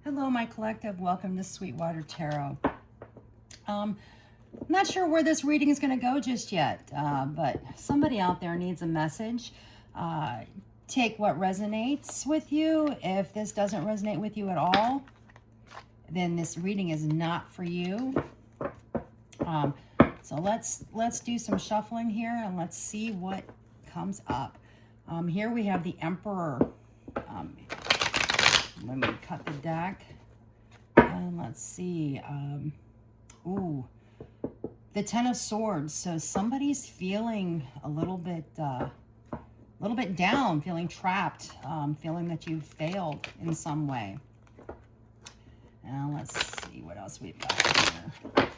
Hello, my collective. Welcome to Sweetwater Tarot. I'm not sure where this reading is going to go just yet, but somebody out there needs a message. Take what resonates with you. If this doesn't resonate with you at all, then this reading is not for you. So let's do some shuffling here and let's see what comes up. Here we have the Emperor. Let me cut the deck and let's see. Ooh, the Ten of Swords. So somebody's feeling a little bit down, feeling trapped, feeling that you've failed in some way. And let's see what else we've got here.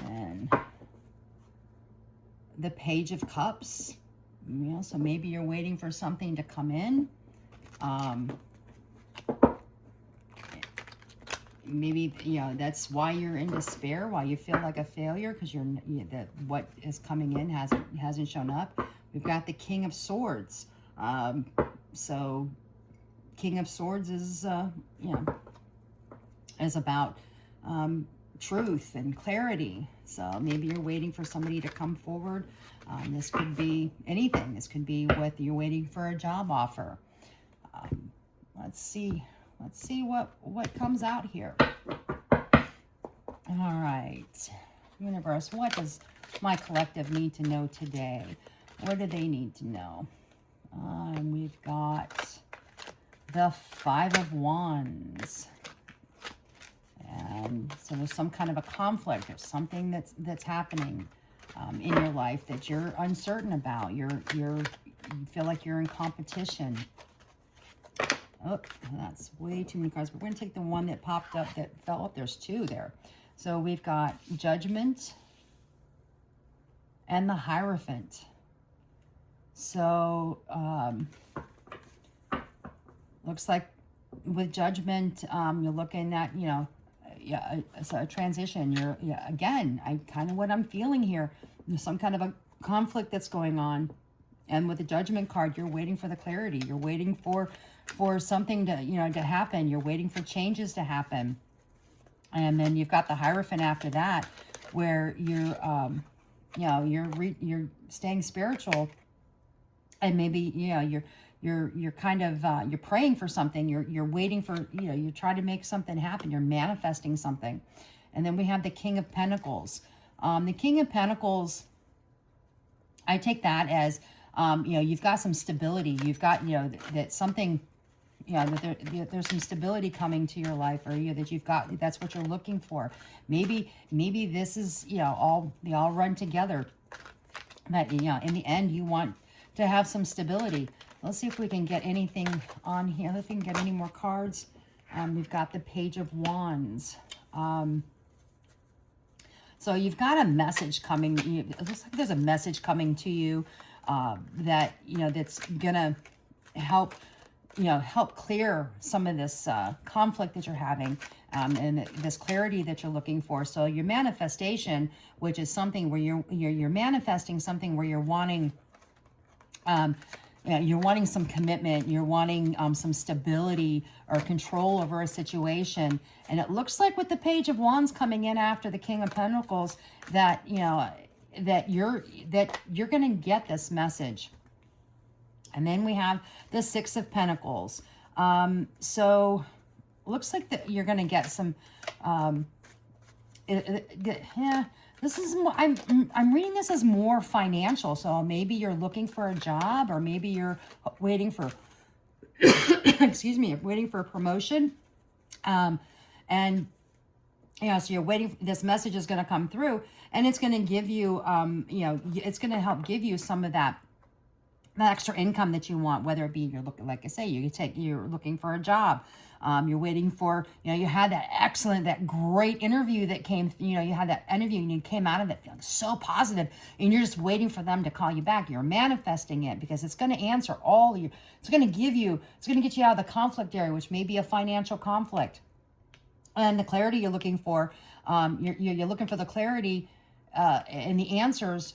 And the Page of Cups. So maybe you're waiting for something to come in. Maybe that's why you're in despair, why you feel like a failure, because that what is coming in hasn't shown up. We've got the King of Swords. So King of Swords is is about truth and clarity. So maybe you're waiting for somebody to come forward. This could be anything. This could be whether you're waiting for a job offer. Let's see what comes out here. All right, universe, what does my collective need to know today? What do they need to know? We've got the Five of Wands. And so there's some kind of a conflict. There's something that's happening in your life that you're uncertain about. You feel like you're in competition. Oh, that's way too many cards. We're going to take the one that popped up that fell up. There's two there. So we've got Judgment and the Hierophant. So looks like with Judgment, you're looking at, it's a transition. Again, what I'm feeling here. There's some kind of a conflict that's going on. And with the Judgment card, you're waiting for the clarity. You're waiting for something to, to happen. You're waiting for changes to happen. And then you've got the Hierophant after that, where you're, you're staying spiritual, and maybe, you're kind of, you're praying for something. You're waiting for, you're trying to make something happen. You're manifesting something. And then we have the King of Pentacles. The King of Pentacles, I take that as, you've got some stability. You've got, that something, that there's some stability coming to your life, or that you've got, that's what you're looking for. Maybe this is, they all run together. That, in the end, you want to have some stability. Let's see if we can get anything on here. Let's see if we can get any more cards. We've got the Page of Wands. So you've got a message coming. It looks like there's a message coming to you that, that's gonna help, help clear some of this conflict that you're having, and this clarity that you're looking for. So your manifestation, which is something where you're manifesting something where you're wanting, you're wanting some commitment, you're wanting some stability or control over a situation. And it looks like with the Page of Wands coming in after the King of Pentacles, that, that you're going to get this message. And then we have the Six of Pentacles. So looks like that you're going to get some, this is more, I'm reading this as more financial. So maybe you're looking for a job, or maybe you're waiting for, excuse me, waiting for a promotion. And, so you're waiting, this message is going to come through, and it's going to give you, it's going to help give you some of that extra income that you want, whether it be you're looking, like I say, you're looking for a job. You're waiting for, you had that great interview that came, you had that interview and you came out of it feeling so positive, and you're just waiting for them to call you back. You're manifesting it because it's going to answer all you, it's going to get you out of the conflict area, which may be a financial conflict. And the clarity you're looking for, you're looking for the clarity and the answers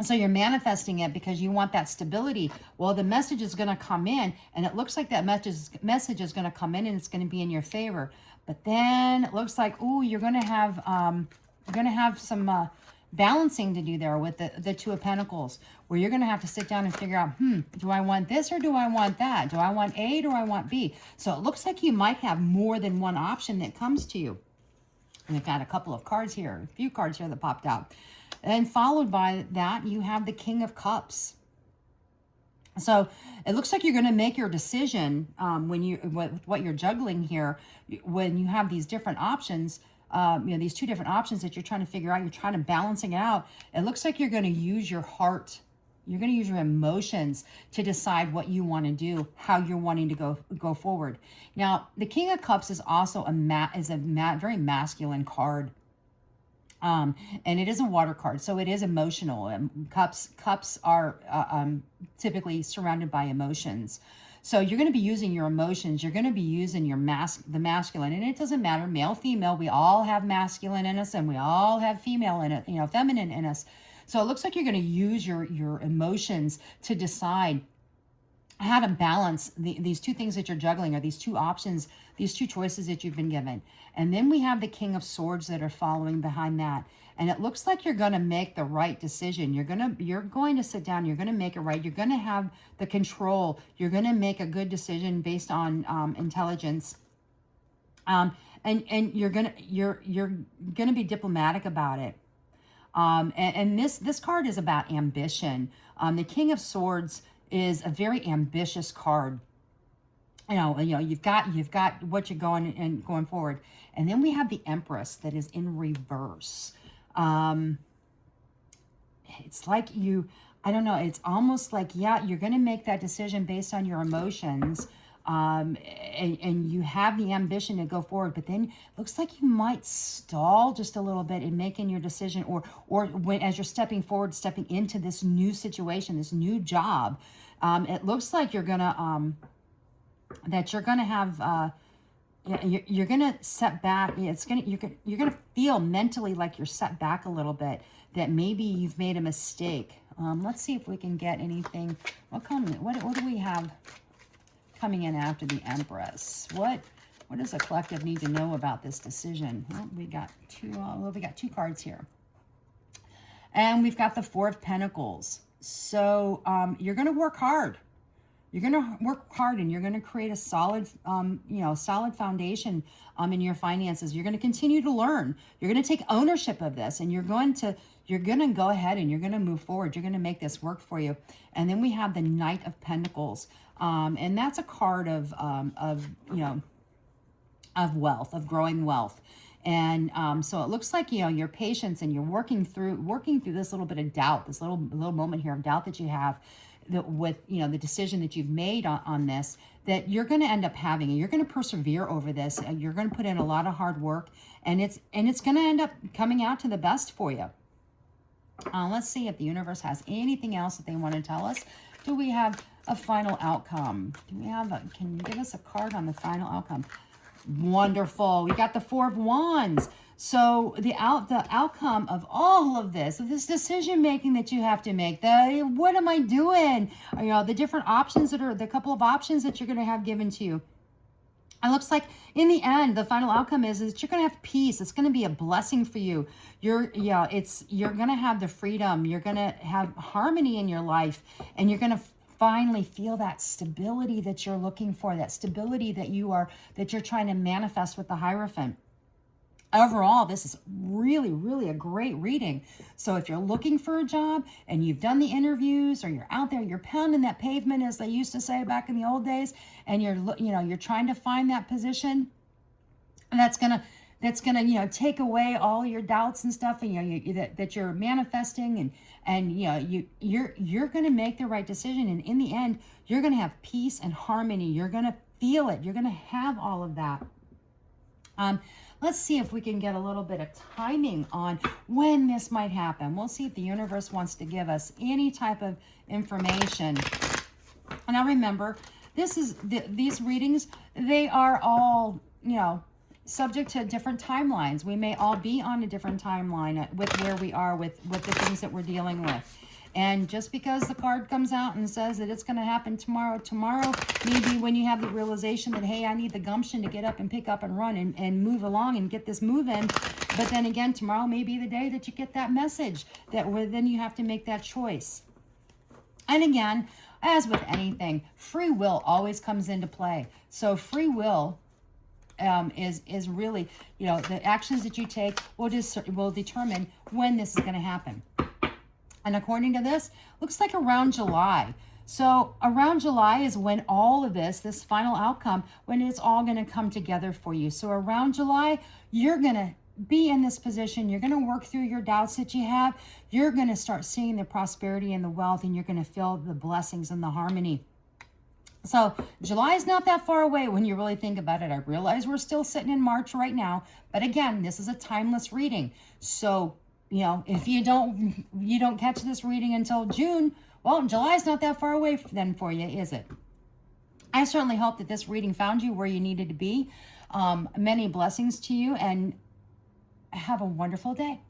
So you're manifesting it because you want that stability. Well, the message is going to come in, and it looks like that message is going to come in, and it's going to be in your favor. But then it looks like, ooh, you're going to have some balancing to do there with the Two of Pentacles, where you're going to have to sit down and figure out, do I want this or do I want that? Do I want A or do I want B? So it looks like you might have more than one option that comes to you. And we've got a couple of cards here, a few cards here that popped out. And followed by that, you have the King of Cups. So it looks like you're going to make your decision what you're juggling here, when you have these different options, these two different options that you're trying to figure out, you're trying to balancing it out. It looks like you're going to use your heart. You're going to use your emotions to decide what you want to do, how you're wanting to go forward. Now, the King of Cups is also a very masculine card. And it is a water card, so it is emotional. Cups are typically surrounded by emotions. So you're going to be using your emotions. You're going to be using the masculine, and it doesn't matter, male, female. We all have masculine in us, and we all have female in it, feminine in us. So it looks like you're going to use your emotions to decide how to balance these two things that you're juggling, or these two options, these two choices that you've been given. And then we have the King of Swords that are following behind that. And it looks like you're going to make the right decision. You're going to sit down, you're going to make it right. You're going to have the control. You're going to make a good decision based on intelligence. And you're going to be diplomatic about it. And this card is about ambition. The King of Swords is a very ambitious card. You've got what you're going forward. And then we have the Empress that is in reverse. It's like I don't know, it's almost like, yeah, you're going to make that decision based on your emotions. And you have the ambition to go forward, but then it looks like you might stall just a little bit in making your decision, or as you're stepping forward, stepping into this new situation, this new job. It looks like you're gonna have you're gonna set back. You're gonna feel mentally like you're set back a little bit, that maybe you've made a mistake. Let's see if we can get anything. What do we have coming in after the Empress? What does the collective need to know about this decision? Well, we got two cards here, and we've got the Four of Pentacles. So you're going to work hard. You're going to work hard, and you're going to create a solid foundation in your finances. You're going to continue to learn. You're going to take ownership of this, and you're going to go ahead and you're going to move forward. You're going to make this work for you. And then we have the Knight of Pentacles. And that's a card of wealth, of growing wealth. And so it looks like, your patience, and you're working through this little bit of doubt, this little moment here of doubt that you have with, the decision that you've made on this, that you're going to end up having, and you're going to persevere over this. And you're going to put in a lot of hard work, and it's going to end up coming out to the best for you. Let's see if the universe has anything else that they want to tell us. Do we have a final outcome? Can you give us a card on the final outcome? Wonderful. We got the Four of Wands. So the outcome of all of this decision making that you have to make, what am I doing? The different options the couple of options that you're going to have given to you. It looks like in the end, the final outcome is that you're going to have peace. It's going to be a blessing for you. You're going to have the freedom. You're going to have harmony in your life, and you're going to finally feel that stability that you're looking for, that stability that you're trying to manifest with the Hierophant. Overall, this is really, really a great reading. So if you're looking for a job and you've done the interviews, or you're out there, you're pounding that pavement, as they used to say back in the old days, and you're trying to find that position, and that's gonna take away all your doubts and stuff, and that you're manifesting, and you're gonna make the right decision, and in the end, you're gonna have peace and harmony. You're gonna feel it. You're gonna have all of that. Let's see if we can get a little bit of timing on when this might happen. We'll see if the universe wants to give us any type of information. And now remember, these readings, they are all, subject to different timelines. We may all be on a different timeline with where we are with the things that we're dealing with. And just because the card comes out and says that it's going to happen tomorrow, maybe when you have the realization that, hey, I need the gumption to get up and pick up and run and move along and get this move in. But then again, tomorrow may be the day that you get that message that then you have to make that choice. And again, as with anything, free will always comes into play. So free will is really, the actions that you take will determine when this is going to happen. And according to this, looks like around July. So around July is when all of this final outcome, when it's all going to come together for you. So around July, you're going to be in this position. You're going to work through your doubts that you have. You're going to start seeing the prosperity and the wealth, and you're going to feel the blessings and the harmony. So July is not that far away when you really think about it. I realize we're still sitting in March right now, but again, this is a timeless reading. So, if you don't catch this reading until June, well, July is not that far away then for you, is it? I certainly hope that this reading found you where you needed to be. Many blessings to you, and have a wonderful day.